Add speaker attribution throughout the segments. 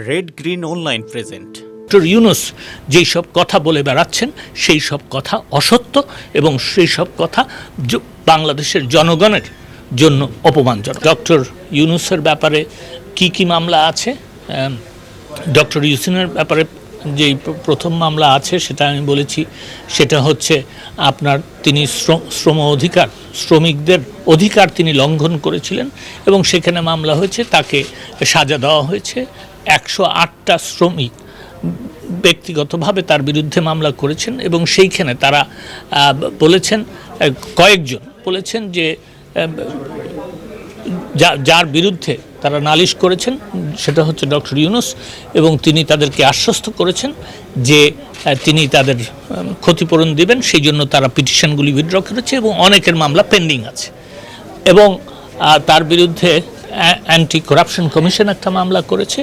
Speaker 1: Red green online present.
Speaker 2: Doctor Yunus যেই সব কথা বলে বেড়াচ্ছেন সেই সব কথা অসত্য এবং সেই সব কথা বাংলাদেশের জনগণের জন্য অপমানজনক। ডক্টর ইউনূসের ব্যাপারে কি কি মামলা আছে, ডক্টর ইউসিনের ব্যাপারে যেই প্রথম মামলা আছে সেটা আমি বলেছি, সেটা হচ্ছে আপনার তিনি শ্রমিকদের অধিকার তিনি লঙ্ঘন করেছিলেন এবং সেখানে মামলা হয়েছে, তাকে সাজা দেওয়া হয়েছে। 108টা শ্রমিক ব্যক্তিগতভাবে তার বিরুদ্ধে মামলা করেছেন এবং সেইখানে তারা বলেছেন, কয়েকজন বলেছেন যে যার বিরুদ্ধে তারা নালিশ করেছেন সেটা হচ্ছে ডক্টর ইউনূস, এবং তিনি তাদেরকে আশ্বস্ত করেছেন যে তিনি তাদের ক্ষতিপূরণ দেবেন, সেই জন্য তারা পিটিশনগুলি উইথড্র করেছে এবং অনেকের মামলা পেন্ডিং আছে। এবং তার বিরুদ্ধে অ্যান্টি করাপশন কমিশন একটা মামলা করেছে।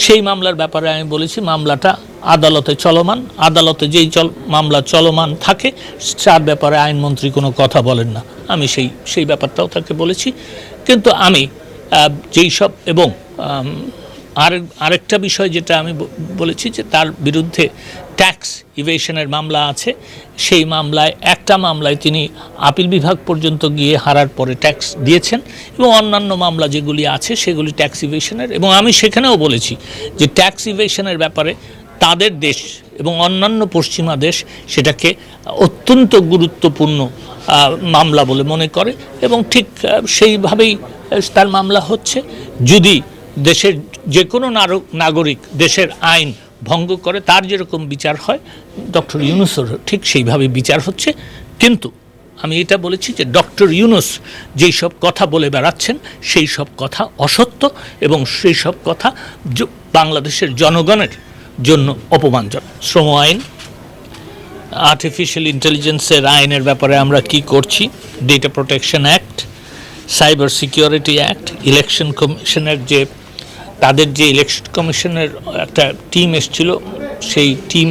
Speaker 2: সেই মামলার ব্যাপারে আমি বলেছি মামলাটা আদালতে চলমান, আদালতে যেই মামলা চলমান থাকে তার ব্যাপারে আইনমন্ত্রী কোনো কথা বলেন না। আমি সেই ব্যাপারটাও তাকে বলেছি। কিন্তু আমি যেই সব এবং আরেকটা বিষয় যেটা আমি বলেছি যে তার বিরুদ্ধে ট্যাক্স ইভেশনের মামলা আছে। সেই মামলায় একটা মামলায় তিনি আপিল বিভাগ পর্যন্ত গিয়ে হারার পরে ট্যাক্স দিয়েছেন এবং অন্যান্য মামলা যেগুলি আছে সেগুলি ট্যাক্স ইভেশনের। এবং আমি সেখানেও বলেছি যে ট্যাক্স ইভেশনের ব্যাপারে তাদের দেশ এবং অন্যান্য পশ্চিমা দেশ সেটাকে অত্যন্ত গুরুত্বপূর্ণ মামলা বলে মনে করে এবং ঠিক সেইভাবেই তার মামলা হচ্ছে। যদি দেশের যে কোনো নাগরিক দেশের আইন ভঙ্গ করে তার যেরকম বিচার হয় ডক্টর ইউনূসের ঠিক সেইভাবে বিচার হচ্ছে। কিন্তু আমি এটা বলেছি যে ডক্টর ইউনূস যেই সব কথা বলে বেড়াচ্ছেন সেই সব কথা অসত্য এবং সেই সব কথা বাংলাদেশের জনগণের জন্য অপমানজনক। শ্রম আইন, আর্টিফিশিয়াল ইন্টেলিজেন্সের আইনের ব্যাপারে আমরা কি করছি, data protection act, cyber security act, election কমিশনের যে তাদের যে ইলেকশন কমিশনের একটা টিম এসেছিল, সেই টিম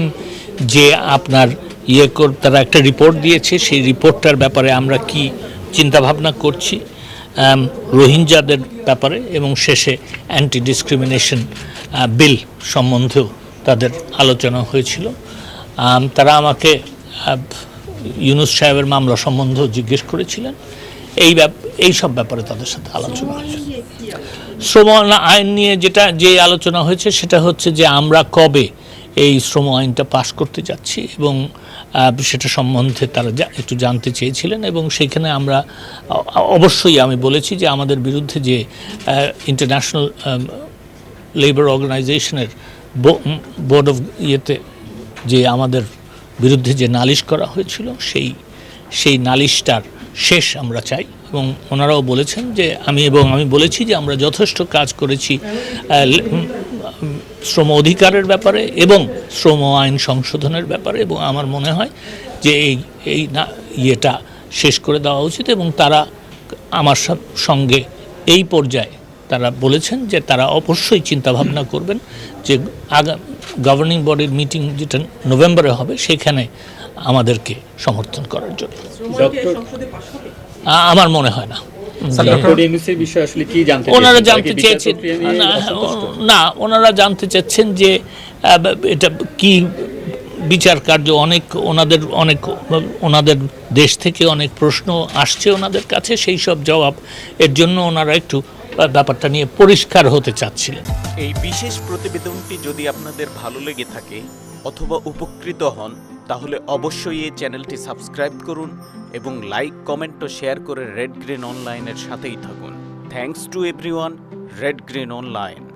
Speaker 2: যে আপনার তারা একটা রিপোর্ট দিয়েছে, সেই রিপোর্টটার ব্যাপারে আমরা কি চিন্তাভাবনা করছি, রোহিঙ্গাদের ব্যাপারে, এবং শেষে অ্যান্টি ডিসক্রিমিনেশন বিল সম্বন্ধেও তাদের আলোচনা হয়েছিল। তারা আমাকে ইউনূস সাহেবের মামলা সম্বন্ধেও জিজ্ঞেস করেছিলেন। এই সব ব্যাপারে তাদের সাথে আলোচনা হয়েছে। শ্রম আইন নিয়ে যে আলোচনা হয়েছে সেটা হচ্ছে যে আমরা কবে এই শ্রম আইনটা পাশ করতে যাচ্ছি এবং সেটা সম্বন্ধে তারা একটু জানতে চেয়েছিলেন। এবং সেইখানে আমরা অবশ্যই আমি বলেছি যে আমাদের বিরুদ্ধে যে ইন্টারন্যাশনাল লেবার অর্গানাইজেশনের বোর্ড অফ যে আমাদের বিরুদ্ধে যে নালিশ করা হয়েছিল সেই নালিশটার শেষ আমরা চাই। এবং ওনারাও বলেছেন যে আমি বলেছি যে আমরা যথেষ্ট কাজ করেছি শ্রম অধিকারের ব্যাপারে এবং শ্রম আইন সংশোধনের ব্যাপারে, এবং আমার মনে হয় যে ইয়েটা শেষ করে দেওয়া উচিত। এবং তারা আমার সঙ্গে এই পর্যায়ে তারা বলেছেন যে তারা অবশ্যই চিন্তাভাবনা করবেন যে গভর্নিং বডির মিটিং যেটা নভেম্বরে হবে সেখানে আমাদেরকে সমর্থন করার জন্য। আমার মনে হয় না। ওনারা জানতে চেয়েছেন ওনারা জানতে চাচ্ছেন যে এটা কি বিচার কার্য, ওনাদের দেশ থেকে অনেক প্রশ্ন আসছে ওনাদের কাছে, সেই সব জবাব এর জন্য ওনারা একটু ব্যাপারটা নিয়ে পরিষ্কার হতে চাচ্ছিলেন।
Speaker 1: এই বিশেষ প্রতিবেদনটি যদি আপনাদের ভালো লেগে থাকে অথবা উপকৃত হন তাহলে অবশ্যই এই চ্যানেলটি সাবস্ক্রাইব করুন এবং লাইক, কমেন্ট ও শেয়ার করে রেড গ্রিন অনলাইনের সাথেই থাকুন। Thanks to everyone. Red green online.